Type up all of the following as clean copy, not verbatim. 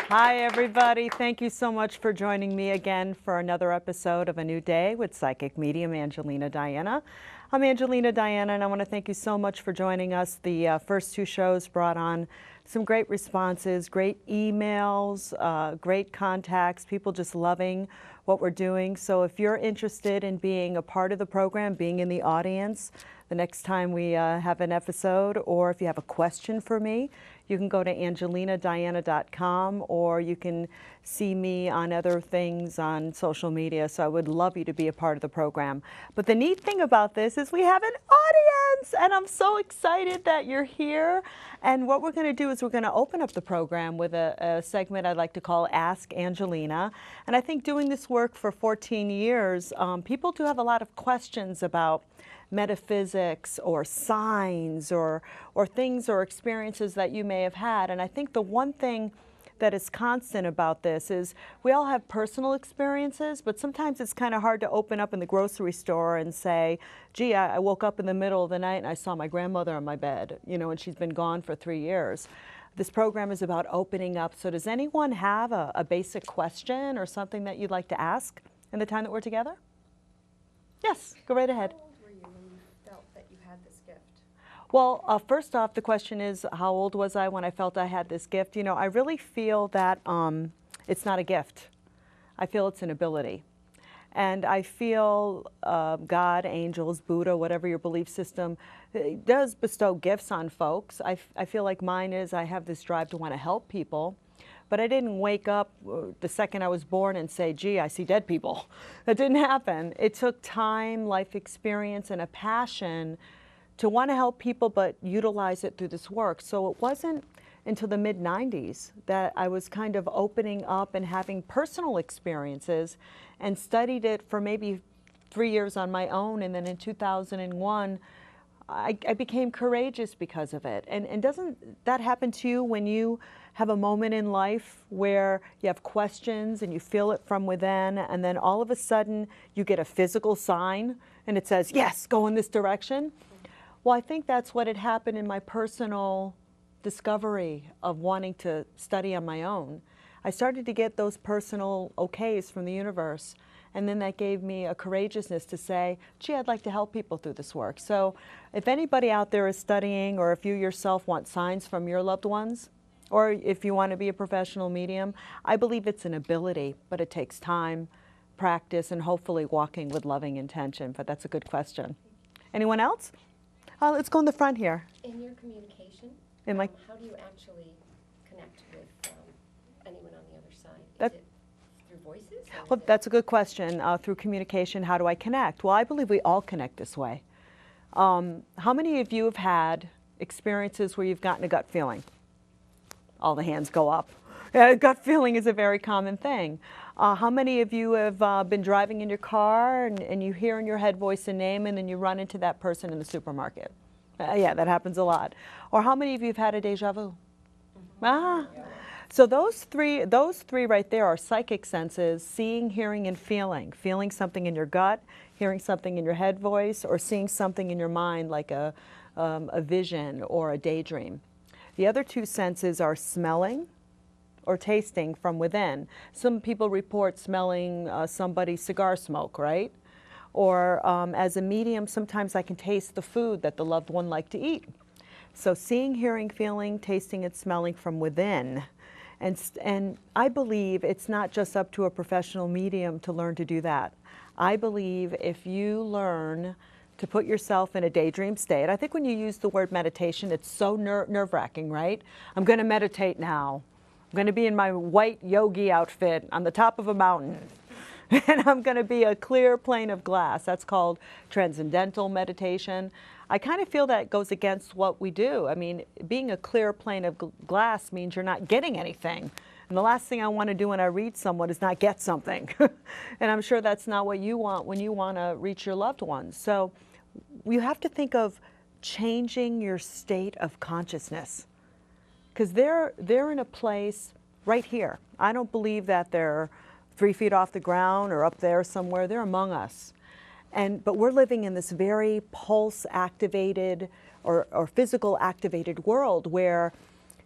Hi, everybody. Thank you so much for joining me again for another episode of A New Day with Psychic Medium Angelina Diana. I'm Angelina Diana, and I want to thank you so much for joining us. The first two shows brought on some great responses, great emails, great contacts, people just loving what we're doing. So if you're interested in being a part of the program, being in the audience the next time we have an episode, or if you have a question for me, you can go to angelinadiana.com, or you can see me on other things on social media. So I would love you to be a part of the program. But the neat thing about this is we have an audience, and I'm so excited that you're here. And what we're going to do is we're going to open up the program with a segment I'd like to call Ask Angelina. And I think doing this work for 14 years, people do have a lot of questions about metaphysics or signs or things or experiences that you may have had. And I think the one thing that is constant about this is we all have personal experiences, but sometimes it's kind of hard to open up in the grocery store and say, gee, I woke up in the middle of the night and I saw my grandmother on my bed, you know, and she's been gone for 3 years. This program is about opening up. So does anyone have a basic question or something that you'd like to ask in the time that we're together? Yes, go right ahead. Well, first off, the question is, how old was I when I felt I had this gift? You know, I really feel that it's not a gift. I feel it's an ability. And I feel God, angels, Buddha, whatever your belief system, it does bestow gifts on folks. I feel like mine is I have this drive to want to help people. But I didn't wake up the second I was born and say, gee, I see dead people. That didn't happen. It took time, life experience, and a passion to want to help people but utilize it through this work. So it wasn't until the mid-90s that I was kind of opening up and having personal experiences and studied it for maybe 3 years on my own. And then in 2001, I became courageous because of it. And doesn't that happen to you when you have a moment in life where you have questions and you feel it from within, and then all of a sudden you get a physical sign and it says, yes, go in this direction? Well, I think that's what had happened in my personal discovery of wanting to study on my own. I started to get those personal okays from the universe, and then that gave me a courageousness to say, gee, I'd like to help people through this work. So if anybody out there is studying, or if you yourself want signs from your loved ones, or if you want to be a professional medium, I believe it's an ability, but it takes time, practice, and hopefully walking with loving intention. But that's a good question. Anyone else? Let's go in the front here. In your communication, how do you actually connect with anyone on the other side? Is it through voices? Well, that's a good question. Through communication, how do I connect? Well, I believe we all connect this way. How many of you have had experiences where you've gotten a gut feeling? All the hands go up. Gut feeling is a very common thing. How many of you have been driving in your car and you hear in your head voice a name and then you run into that person in the supermarket? Yeah, that happens a lot. Or how many of you have had a deja vu? Yeah. So those three right there are psychic senses: seeing, hearing, and feeling. Feeling something in your gut, hearing something in your head voice, or seeing something in your mind like a vision or a daydream. The other two senses are smelling or tasting from within. Some people report smelling somebody's cigar smoke, right? Or as a medium, sometimes I can taste the food that the loved one liked to eat. So seeing, hearing, feeling, tasting, and smelling from within. And I believe it's not just up to a professional medium to learn to do that. I believe if you learn to put yourself in a daydream state, I think when you use the word meditation, it's so nerve-wracking, right? I'm going to meditate now. I'm going to be in my white yogi outfit on the top of a mountain, and I'm going to be a clear plane of glass. That's called transcendental meditation. I kind of feel that goes against what we do. I mean, being a clear plane of glass means you're not getting anything. And the last thing I want to do when I read someone is not get something. And I'm sure that's not what you want when you want to reach your loved ones. So you have to think of changing your state of consciousness. Because they're in a place right here. I don't believe that they're 3 feet off the ground or up there somewhere. They're among us. But we're living in this very pulse-activated or physical-activated world where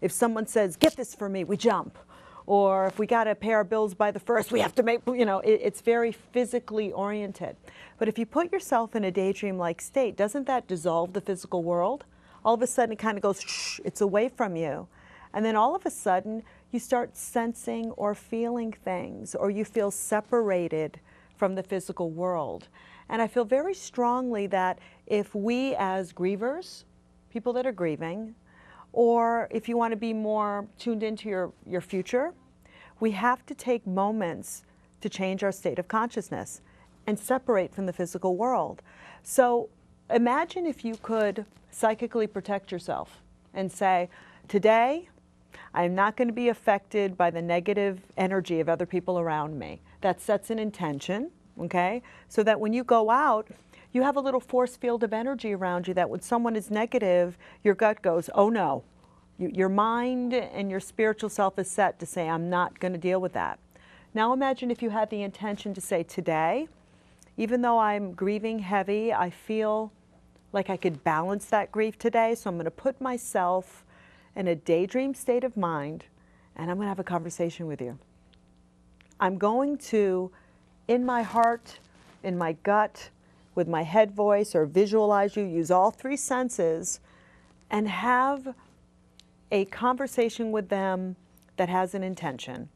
if someone says, get this for me, we jump. Or if we got to pay our bills by the 1st, we have to make, it's very physically oriented. But if you put yourself in a daydream-like state, doesn't that dissolve the physical world? All of a sudden it kind of goes, shh, it's away from you. And then all of a sudden you start sensing or feeling things, or you feel separated from the physical world. And I feel very strongly that if we as grievers, people that are grieving, or if you want to be more tuned into your future, we have to take moments to change our state of consciousness and separate from the physical world. So imagine if you could psychically protect yourself and say, today, I'm not going to be affected by the negative energy of other people around me. That sets an intention, okay? So that when you go out, you have a little force field of energy around you that when someone is negative, your gut goes, oh no. Your mind and your spiritual self is set to say, I'm not going to deal with that. Now imagine if you had the intention to say, today, even though I'm grieving heavy, I feel like I could balance that grief today, so I'm going to put myself in a daydream state of mind, and I'm going to have a conversation with you. I'm going to, in my heart, in my gut, with my head voice, or visualize you, use all 3 senses, and have a conversation with them that has an intention.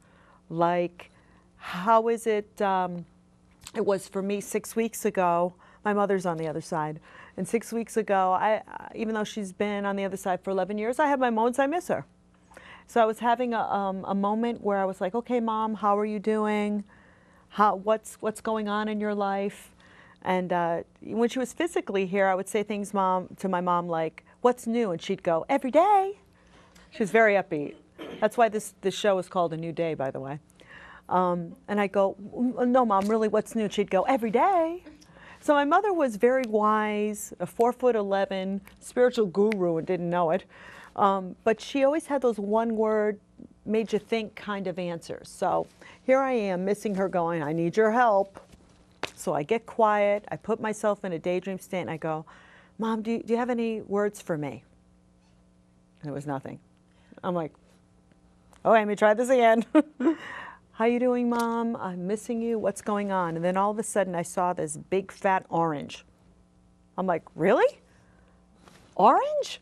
Like, how is it, it was for me 6 weeks ago, my mother's on the other side, and 6 weeks ago, even though she's been on the other side for 11 years, I have my moments I miss her. So I was having a moment where I was like, okay, Mom, how are you doing? What's going on in your life? And when she was physically here, I would say things to my mom like, what's new? And she'd go, every day. She was very upbeat. That's why this show is called A New Day, by the way. And I go, no, Mom, really, what's new? And she'd go, every day. So my mother was very wise, a 4'11", spiritual guru, and didn't know it. But she always had those one-word, made you think kind of answers. So here I am, missing her, going, I need your help. So I get quiet, I put myself in a daydream state, and I go, Mom, do you have any words for me? And it was nothing. I'm like, oh, let me try this again. How you doing, Mom? I'm missing you. What's going on? And then all of a sudden I saw this big fat orange. I'm like, really? Orange?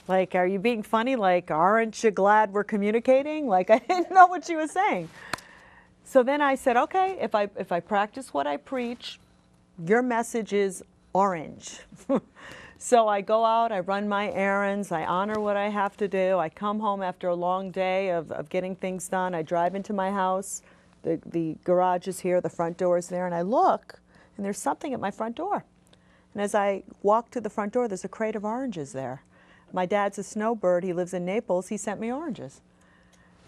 Like, are you being funny? Like, aren't you glad we're communicating? Like, I didn't know what she was saying. So then I said, okay, if I practice what I preach, your message is orange. So I go out, I run my errands, I honor what I have to do. I come home after a long day of getting things done. I drive into my house. The garage is here, the front door is there, and I look, and there's something at my front door. And as I walk to the front door, there's a crate of oranges there. My dad's a snowbird. He lives in Naples. He sent me oranges.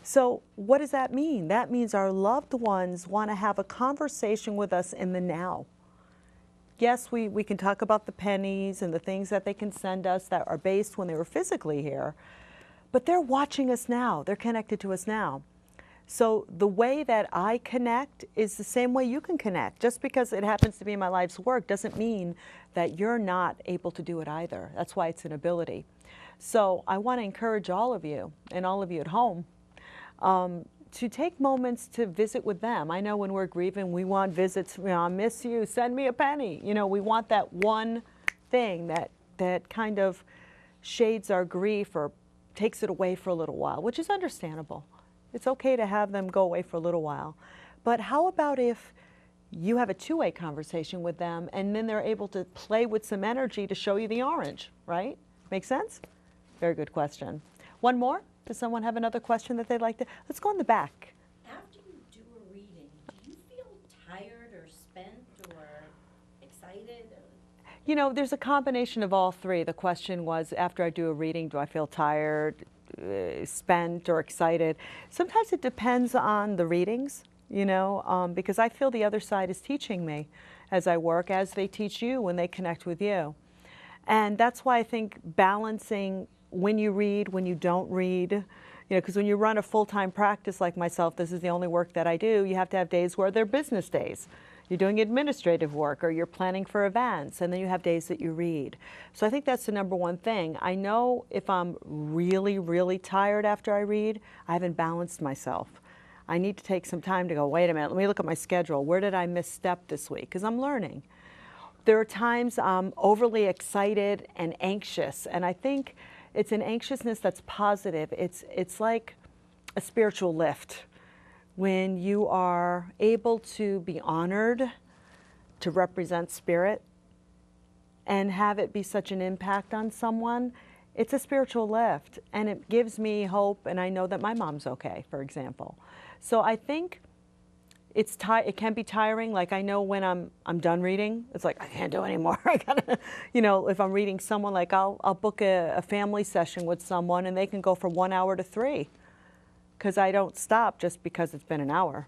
So what does that mean? That means our loved ones want to have a conversation with us in the now. Yes, we can talk about the pennies and the things that they can send us that are based when they were physically here, but they're watching us now. They're connected to us now. So the way that I connect is the same way you can connect. Just because it happens to be my life's work doesn't mean that you're not able to do it either. That's why it's an ability. So I want to encourage all of you, and all of you at home, to take moments to visit with them. I know when we're grieving, we want visits. I miss you, send me a penny. We want that one thing that kind of shades our grief or takes it away for a little while, which is understandable. It's okay to have them go away for a little while. But how about if you have a two-way conversation with them and then they're able to play with some energy to show you the orange, right? Make sense? Very good question. One more? Does someone have another question that they'd like to? Let's go in the back. After you do a reading, do you feel tired or spent or excited? There's a combination of all 3. The question was, after I do a reading, do I feel tired, spent, or excited? Sometimes it depends on the readings, because I feel the other side is teaching me as I work, as they teach you when they connect with you. And that's why I think balancing when you read, when you don't read, because when you run a full-time practice like myself, this is the only work that I do, you have to have days where they're business days. you're doing administrative work, or you're planning for events, and then you have days that you read. So I think that's the number one thing. I know if I'm really, really tired after I read, I haven't balanced myself. I need to take some time to go, wait a minute, let me look at my schedule. Where did I misstep this week? Because I'm learning. There are times I'm overly excited and anxious, and I think it's an anxiousness that's positive. It's like a spiritual lift. When you are able to be honored to represent spirit and have it be such an impact on someone, it's a spiritual lift, and it gives me hope, and I know that my mom's okay, for example. So I think it can be tiring. Like, I know when I'm done reading, it's like, I can't do anymore. I gotta, if I'm reading someone, like I'll book a family session with someone, and they can go from 1 hour to 3. Because I don't stop just because it's been an hour.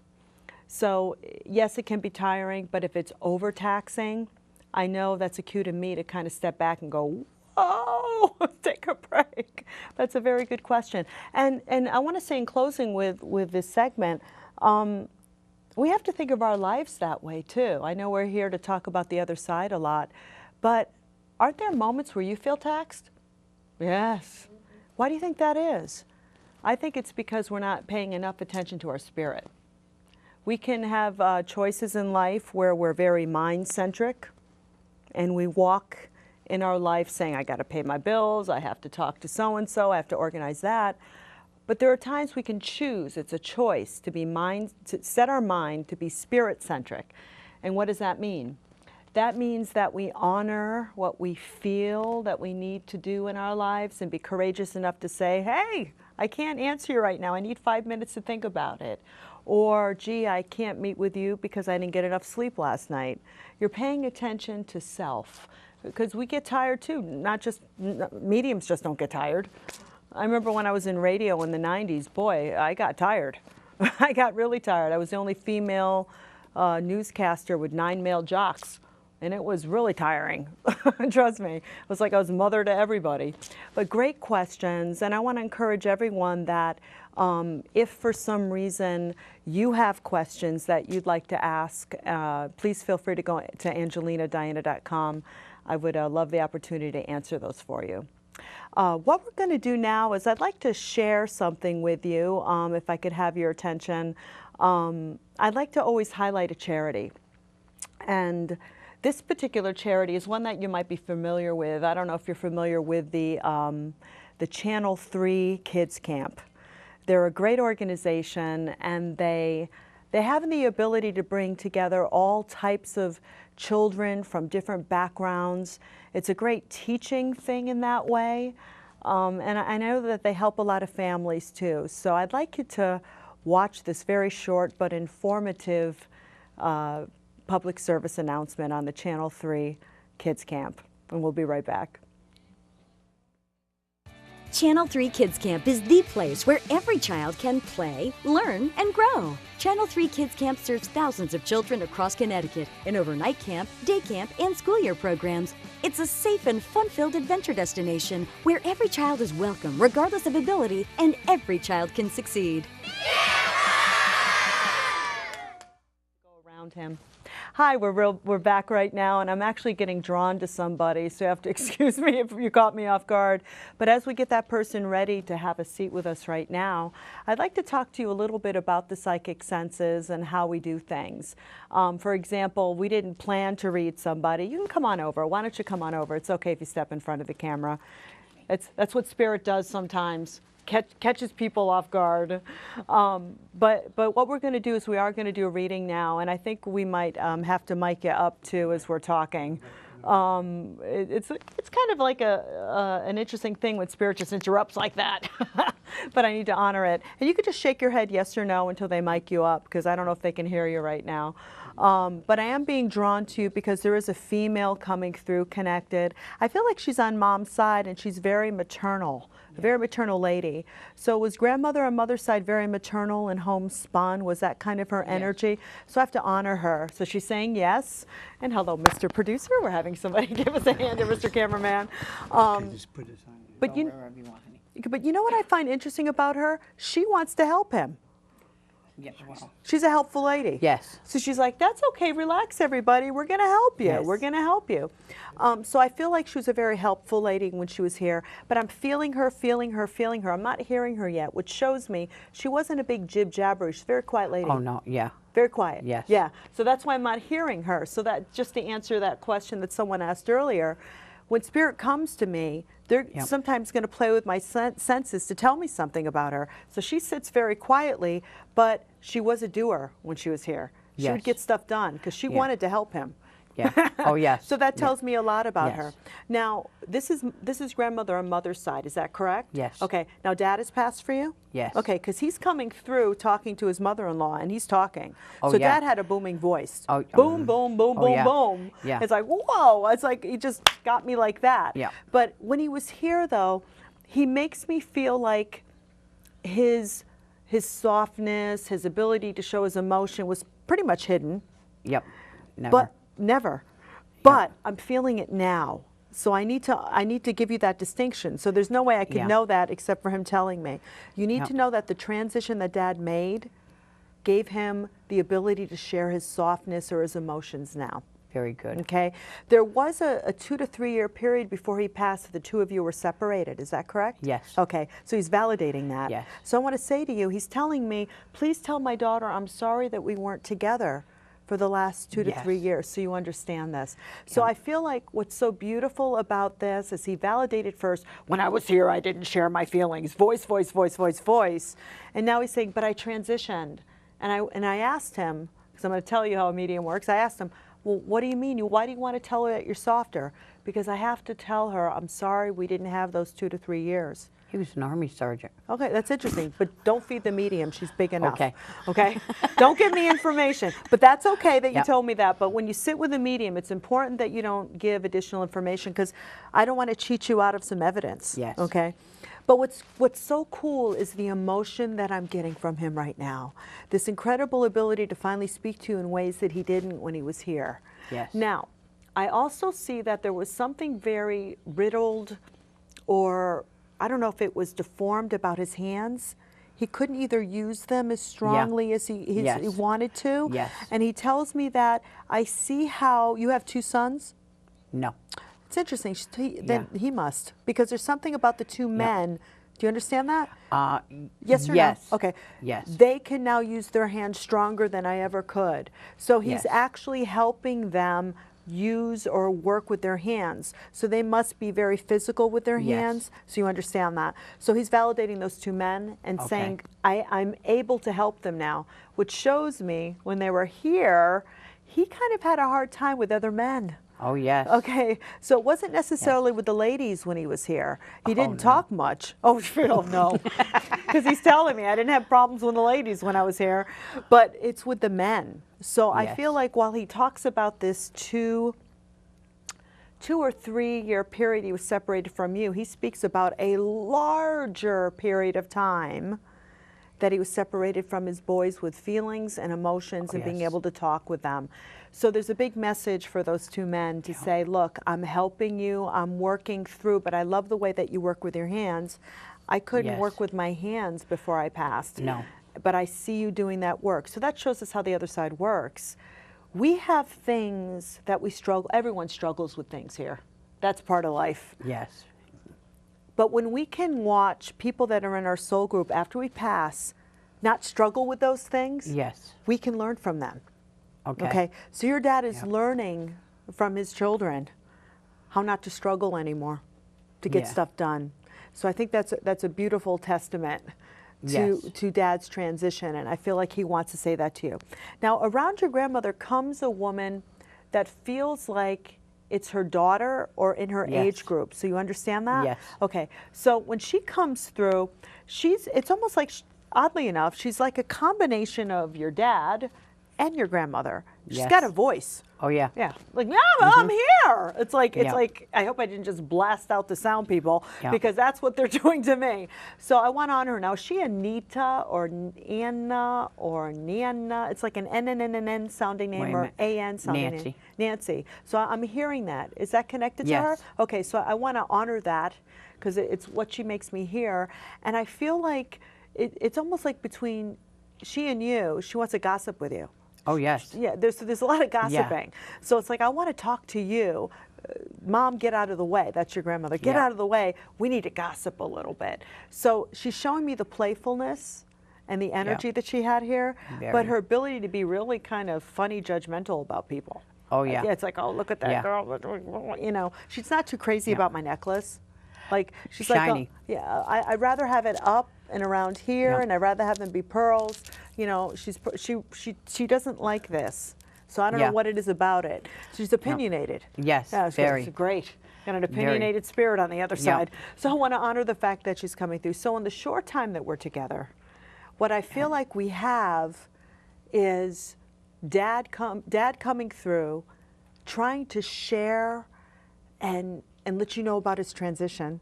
So yes, it can be tiring, but if it's overtaxing, I know that's a cue to me to kind of step back and go, whoa, take a break. That's a very good question. And I want to say in closing with this segment, we have to think of our lives that way too. I know we're here to talk about the other side a lot, but aren't there moments where you feel taxed? Yes. Why do you think that is? I think it's because we're not paying enough attention to our spirit. We can have choices in life where we're very mind-centric, and we walk in our life saying, I got to pay my bills, I have to talk to so-and-so, I have to organize that. But there are times we can choose, it's a choice, to set our mind to be spirit-centric. And what does that mean? That means that we honor what we feel that we need to do in our lives and be courageous enough to say, hey, I can't answer you right now. I need 5 minutes to think about it. Or, gee, I can't meet with you because I didn't get enough sleep last night. You're paying attention to self, because we get tired too. Mediums just don't get tired. I remember when I was in radio in the 90s, boy, I got tired. I got really tired. I was the only female newscaster with 9 male jocks. And it was really tiring, trust me. It was like I was mother to everybody. But great questions, and I want to encourage everyone that if for some reason you have questions that you'd like to ask, please feel free to go to angelinadiana.com. I would love the opportunity to answer those for you. What we're going to do now is I'd like to share something with you, if I could have your attention. I'd like to always highlight a charity. And this particular charity is one that you might be familiar with. I don't know if you're familiar with the Channel 3 Kids Camp. They're a great organization, and they have the ability to bring together all types of children from different backgrounds. It's a great teaching thing in that way. And I know that they help a lot of families too. So I'd like you to watch this very short but informative public service announcement on the Channel 3 Kids Camp, and we'll be right back. Channel 3 Kids Camp is the place where every child can play, learn, and grow. Channel 3 Kids Camp serves thousands of children across Connecticut in overnight camp, day camp, and school year programs. It's a safe and fun-filled adventure destination where every child is welcome regardless of ability, and every child can succeed. Go around him. Hi, we're back right now, and I'm actually getting drawn to somebody, so you have to excuse me if you caught me off guard. But as we get that person ready to have a seat with us right now, I'd like to talk to you a little bit about the psychic senses and how we do things. For example, we didn't plan to read somebody. You can come on over. Why don't you come on over? It's okay if you step in front of the camera. That's what Spirit does sometimes. Catches people off guard. But what we're going to do is we are going to do a reading now, and I think we might have to mic you up too as we're talking. It's kind of like an interesting thing when Spirit just interrupts like that, but I need to honor it. And you could just shake your head yes or no until they mic you up, because I don't know if they can hear you right now. But I am being drawn to you because there is a female coming through connected. I feel like she's on Mom's side, and she's very maternal. A very maternal lady. So was grandmother on mother's side very maternal and homespun? Was that kind of her energy? So I have to honor her. So she's saying yes. And hello, Mr. Producer. We're having somebody give us a hand here, Mr. Cameraman. Just put this on you. But Wherever you want, honey. but you know what I find interesting about her? She wants to help him. Yeah, well, She's a helpful lady. yes. So she's like, that's okay, relax everybody, we're gonna help you, Yes. we're gonna help you. So I feel like she was a very helpful lady when she was here, but I'm feeling her, feeling her, feeling her. I'm not hearing her yet, which shows me she wasn't a big jib jabber, she's a very quiet lady. Oh, no, yeah. Very quiet. Yes. Yeah, so that's why I'm not hearing her. So that, just to answer that question that someone asked earlier, when spirit comes to me, they're Yep. sometimes going to play with my senses to tell me something about her. So she sits very quietly, but she was a doer when she was here. She would Yes. get stuff done because she Yeah. wanted to help him. Yeah. Oh, yes. So that Yeah. tells me a lot about Yes. her. Now, this is grandmother on mother's side, is that correct? Yes. Okay, now dad has passed for you? Yes. Okay, because he's coming through talking to his mother-in-law, and he's talking. Oh, so yeah. dad had a booming voice. Oh, boom, boom, boom, oh, boom, yeah. boom. Yeah. It's like, whoa, it's like he just got me like that. Yeah. But when he was here, though, he makes me feel like his softness, his ability to show his emotion was pretty much hidden. Yep. Never. But never. But I'm feeling it now. So I need to give you that distinction. So there's no way I could Yeah. know that except for him telling me. You need Yep. to know that the transition that dad made gave him the ability to share his softness or his emotions now. Very good. Okay? There was a 2 to 3 year period before he passed that the two of you were separated. Is that correct? Yes. Okay. So he's validating that. Yes. So I want to say to you, he's telling me, please tell my daughter I'm sorry that we weren't together for the last 2 to 3 Yes. years, so you understand this. So Yeah. I feel like what's so beautiful about this is he validated first, when I was here, I didn't share my feelings, voice, voice, voice, voice, voice. And now he's saying, but I transitioned. And I asked him, because I'm going to tell you how a medium works, I asked him, well, what do you mean? Why do you want to tell her that you're softer? Because I have to tell her, I'm sorry we didn't have those 2 to 3 years. He was an Army sergeant. Okay, that's interesting, but don't feed the medium. She's big enough. Okay. Okay? Don't give me information. But that's okay that you Yep. told me that. But when you sit with a medium, it's important that you don't give additional information because I don't want to cheat you out of some evidence. Yes. Okay? But what's so cool is the emotion that I'm getting from him right now. This incredible ability to finally speak to you in ways that he didn't when he was here. Yes. Now, I also see that there was something very riddled or I don't know if it was deformed about his hands. He couldn't either use them as strongly as he Yes. wanted to. Yes. And he tells me that I see how you have 2 sons. No. It's interesting. Then he must, because there's something about the 2 men. Do you understand that? Yes or yes. no? Okay. Yes. They can now use their hands stronger than I ever could. So he's Yes. actually helping them use or work with their hands. So they must be very physical with their Yes. hands. So you understand that. So he's validating those 2 men and Okay. saying, I'm able to help them now, which shows me when they were here, he kind of had a hard time with other men. Oh, yes. Okay, so it wasn't necessarily with the ladies when he was here. He didn't no. talk much. Oh, Phil, no. Because he's telling me I didn't have problems with the ladies when I was here, but it's with the men. So I Yes. feel like while he talks about this 2 or 3 year period he was separated from you, he speaks about a larger period of time that he was separated from his boys with feelings and emotions and being yes. able to talk with them. So there's a big message for those 2 men to say, look, I'm helping you, I'm working through, but I love the way that you work with your hands. I couldn't Yes. work with my hands before I passed. No. But I see you doing that work. So that shows us how the other side works. We have things that we struggle, everyone struggles with things here. That's part of life. Yes. But when we can watch people that are in our soul group after we pass not struggle with those things, Yes. we can learn from them. Okay. Okay? So your dad is Yep. learning from his children how not to struggle anymore, to get Yeah. stuff done. So I think that's a beautiful testament Yes. to dad's transition, and I feel like he wants to say that to you. Now, around your grandmother comes a woman that feels like it's her daughter or in her Yes. age group. So you understand that? Yes. Okay. So when she comes through, it's almost like, oddly enough, she's like a combination of your dad and your grandmother. She's Yes. got a voice. Oh, yeah. Yeah, like, yeah, I'm here. It's like, Yeah. I hope I didn't just blast out the sound, people, Yeah. because that's what they're doing to me. So I want to honor her. Now, is she Anita or Anna or Nana? It's like an N sounding name Wait a or minute. AN sounding Nancy. name. Nancy. So I'm hearing that. Is that connected to her? Yes. Okay, so I want to honor that because it's what she makes me hear. And I feel like it's almost like between she and you, she wants to gossip with you. Oh, yes. Yeah, there's a lot of gossiping. So it's like, I want to talk to you. Mom, get out of the way. That's your grandmother. Get Yeah. out of the way. We need to gossip a little bit. So she's showing me the playfulness and the energy that she had here, but Very. her ability to be really kind of funny, judgmental about people. Oh, yeah. Yeah, it's like, oh, look at that Yeah. girl. You know, she's not too crazy about my necklace. Like, she's Shiny. like, oh, yeah, I'd rather have it up and around here, Yeah. and I'd rather have them be pearls. You know, she doesn't like this. So I don't Yeah. know what it is about it. She's opinionated. Yes, Yeah, very. she's great. Got an opinionated spirit on the other Yeah. side. So I want to honor the fact that she's coming through. So in the short time that we're together, what I feel like we have is dad coming through, trying to share and let you know about his transition.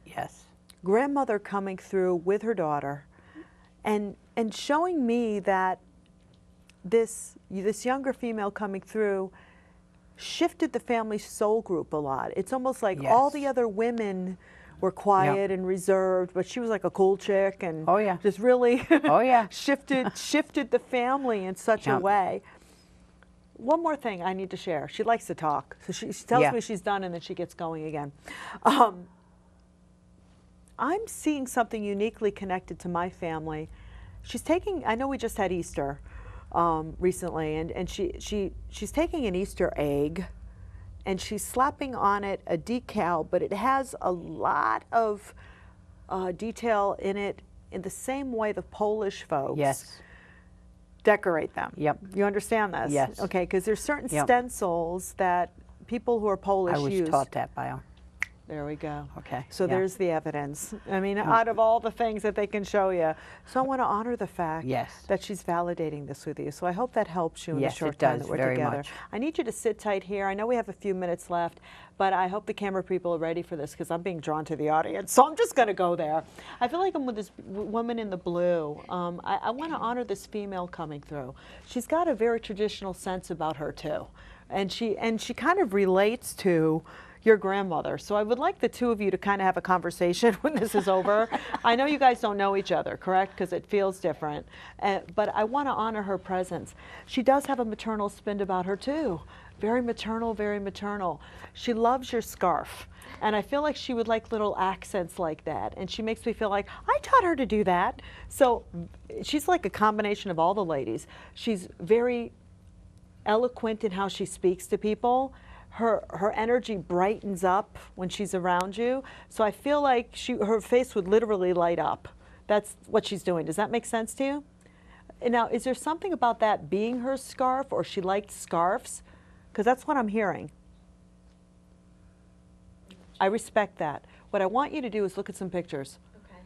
Yes. Grandmother coming through with her daughter, and showing me that this younger female coming through shifted the family soul group a lot. It's almost like all Yes. the other women were quiet and reserved, but she was like a cool chick and Oh, yeah. just really Oh, yeah. shifted the family in such a Yeah. way. One more thing I need to share. She likes to talk, so she tells Yeah. me she's done, and then she gets going again. I'm seeing something uniquely connected to my family. She's taking, I know we just had Easter recently, and she's taking an Easter egg, and she's slapping on it a decal, but it has a lot of detail in it in the same way the Polish folks Yes. decorate them. Yep. You understand this? Yes. Okay, because there's certain Yep. stencils that people who are Polish I was use. taught that by her. There we go. Okay, So yeah. there's the evidence. I mean, out of all the things that they can show you. So I want to honor the fact Yes. that she's validating this with you. So I hope that helps you in Yes, the short it time does that we're very together. much. I need you to sit tight here. I know we have a few minutes left, but I hope the camera people are ready for this because I'm being drawn to the audience. So I'm just going to go there. I feel like I'm with this woman in the blue. I want to honor this female coming through. She's got a very traditional sense about her too. And she kind of relates to your grandmother. So I would like the two of you to kind of have a conversation when this is over. I know you guys don't know each other, correct? Because it feels different. But I want to honor her presence. She does have a maternal spin about her too. Very maternal, very maternal. She loves your scarf. And I feel like she would like little accents like that. And she makes me feel like, I taught her to do that. So she's like a combination of all the ladies. She's very eloquent in how she speaks to people. Her energy brightens up when she's around you. So I feel like her face would literally light up. That's what she's doing. Does that make sense to you? And now, is there something about that being her scarf, or she liked scarves? Because that's what I'm hearing. I respect that. What I want you to do is look at some pictures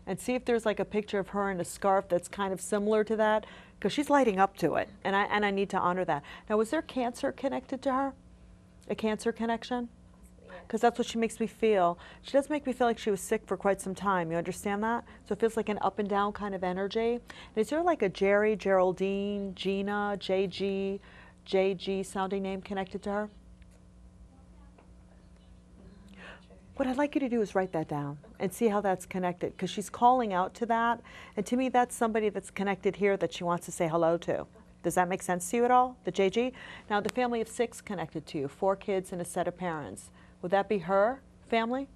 and see if there's like a picture of her in a scarf that's kind of similar to that, because she's lighting up to it, and I need to honor that. Now, was there cancer connected to her? A cancer connection? Because that's what she makes me feel. She does make me feel like she was sick for quite some time. You understand that? So it feels like an up and down kind of energy. And is there like a Jerry, Geraldine, Gina, JG, JG sounding name connected to her? What I'd like you to do is write that down and see how that's connected, because she's calling out to that. And to me, that's somebody that's connected here that she wants to say hello to. Does that make sense to you at all, the JG? Now, the family of 6 connected to you, 4 kids and a set of parents. Would that be her family?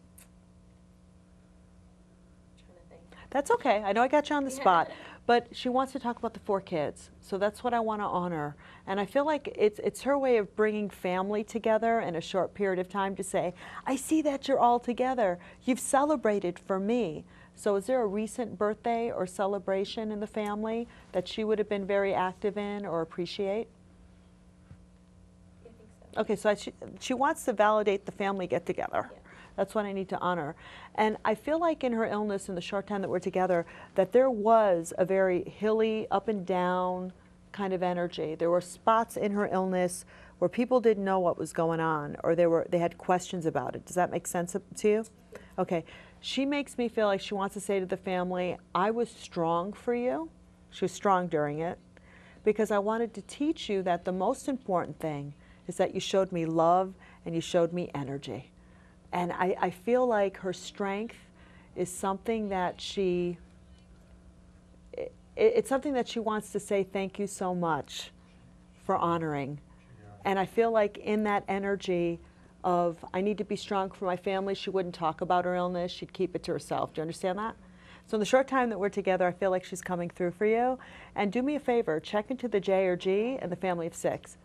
Trying to think. That's okay. I know I got you on the spot. But she wants to talk about the 4 kids. So that's what I want to honor. And I feel like it's her way of bringing family together in a short period of time to say, I see that you're all together. You've celebrated for me. So is there a recent birthday or celebration in the family that she would have been very active in or appreciate? Yeah, I think so. Okay, so she wants to validate the family get-together. Yeah. That's what I need to honor. And I feel like in her illness, in the short time that we're together, that there was a very hilly, up and down kind of energy. There were spots in her illness where people didn't know what was going on, or they had questions about it. Does that make sense to you? Okay. She makes me feel like she wants to say to the family, I was strong for you. She was strong during it, because I wanted to teach you that the most important thing is that you showed me love and you showed me energy. And I feel like her strength is something that it's something that she wants to say thank you so much for honoring. And I feel like in that energy of I need to be strong for my family, she wouldn't talk about her illness, she'd keep it to herself. Do you understand that? So in the short time that we're together, I feel like she's coming through for you. And do me a favor, check into the J or G and the family of 6.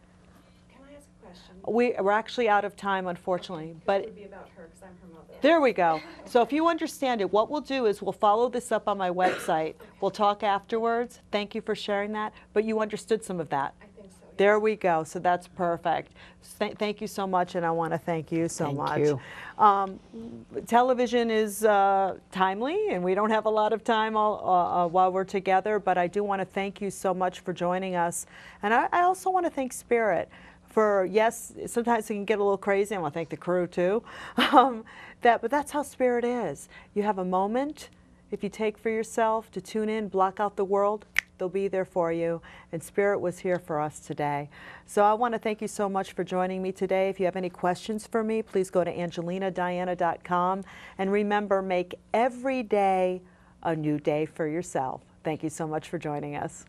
Can I ask a question? We're actually out of time, unfortunately. But it would be about her because I'm her mother. there we go. So if you understand it, what we'll do is we'll follow this up on my website. We'll talk afterwards. Thank you for sharing that. But you understood some of that. I think so. Yeah. There we go. So that's perfect. Thank you so much, and I want to thank you so much. Thank you. Television is timely, and we don't have a lot of time while we're together, but I do want to thank you so much for joining us. And I also want to thank Spirit for, yes, sometimes it can get a little crazy. I want to thank the crew, too. But that's how Spirit is. You have a moment, if you take for yourself, to tune in, block out the world, they'll be there for you. And Spirit was here for us today. So I want to thank you so much for joining me today. If you have any questions for me, please go to angelinadiana.com. And remember, make every day a new day for yourself. Thank you so much for joining us.